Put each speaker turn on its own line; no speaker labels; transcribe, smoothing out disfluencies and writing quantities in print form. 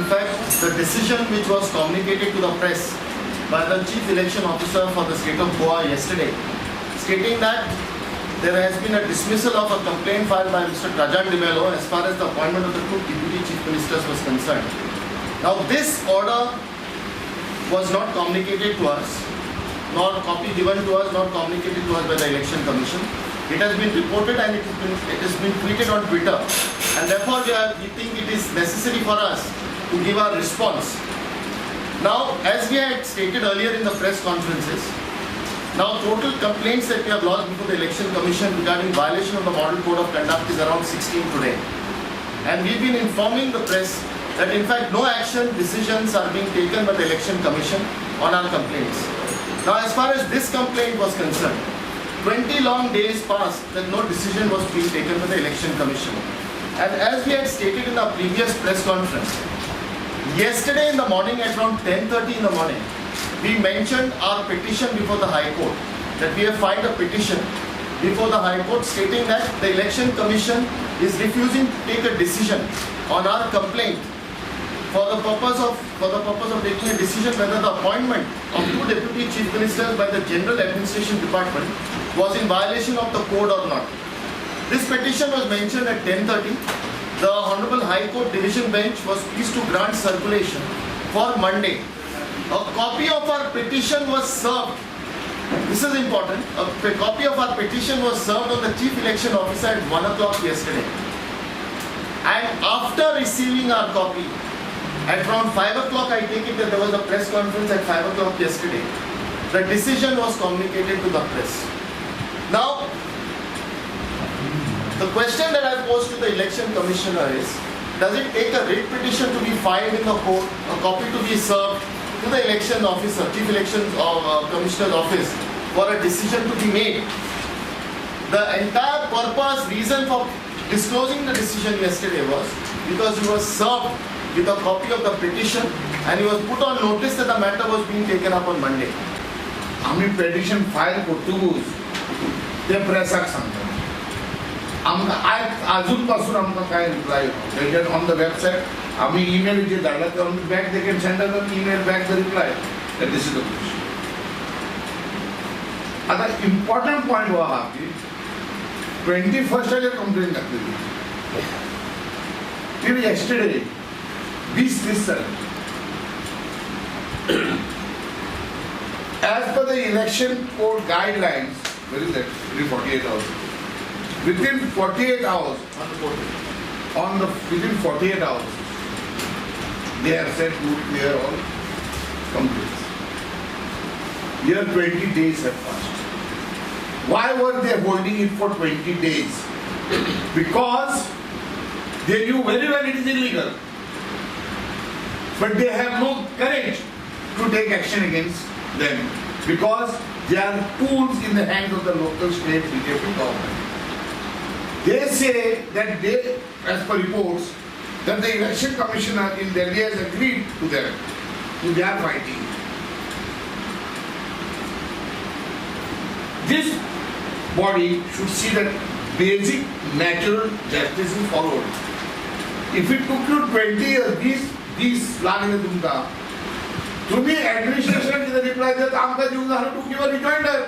in fact, the decision which was communicated to the press by the Chief Election Officer for the state of Goa yesterday, stating that there has been a dismissal of a complaint filed by Mr. Trajano as far as the appointment of the two Deputy Chief Ministers was concerned. Now, this order was not communicated to us, nor copy given to us, nor communicated to us by the Election Commission. It has been reported and it has been tweeted on Twitter, and therefore we think it is necessary for us to give our response. Now, as we had stated earlier in the press conferences, now total complaints that we have lodged before the Election Commission regarding violation of the Model Code of Conduct is around 16 today. And we've been informing the press that in fact no action decisions are being taken by the Election Commission on our complaints. Now, as far as this complaint was concerned, 20 long days passed that no decision was being taken by the Election Commission. And as we had stated in our previous press conference, yesterday in the morning at around 10:30 in the morning, we mentioned our petition before the High Court, that we have filed a petition before the High Court stating that the Election Commission is refusing to take a decision on our complaint for the purpose of taking a decision whether the appointment of two Deputy Chief Ministers by the General Administration Department was in violation of the code or not. This petition was mentioned at 10:30. The Honorable High Court Division Bench was pleased to grant circulation for Monday. A copy of our petition was served. This is important. A copy of our petition was served on the Chief Election Officer at 1 o'clock yesterday. And after receiving our copy, at around 5 o'clock, I take it that there was a press conference at 5 o'clock yesterday. The decision was communicated to the press. Now, the question that I posed to the Election Commissioner is, does it take a writ petition to be filed in the court, a copy to be served to the election officer, Chief Election Commissioner's office, for a decision to be made? The entire purpose, reason for disclosing the decision yesterday was because he was served with a copy of the petition and he was put on notice that the matter was being taken up on Monday.
आम्ही petition file करतो ते प्रेसाक सांगतात. आमकां अजूनपासून आमकां काय reply येना. On the website आम्ही email जे धाडला ते आमी back they can send us email back the reply that this is the question. आता इम्पॉर्टंट पॉइंट हो हा की 21st चे कंप्लेंट घातलेली. Till yesterday 20 as per the election code guidelines, where is that? 48 hours. Within 48 hours, within 48 hours, they are said to clear all complaints. Here 20 days have passed. Why were they holding it for 20 days? Because they knew very well it is illegal. But they have no courage to take action against them because they are tools in the hands of the local state BJP government. They say that they, as per reports, that the Election Commissioner in Delhi has agreed to them, to their fighting. This body should see that basic natural justice is followed. If it took you 20 years, these लागले तुमका, तुम्ही administration चे reply देत आमका जीवन झालं to give a rejoinder.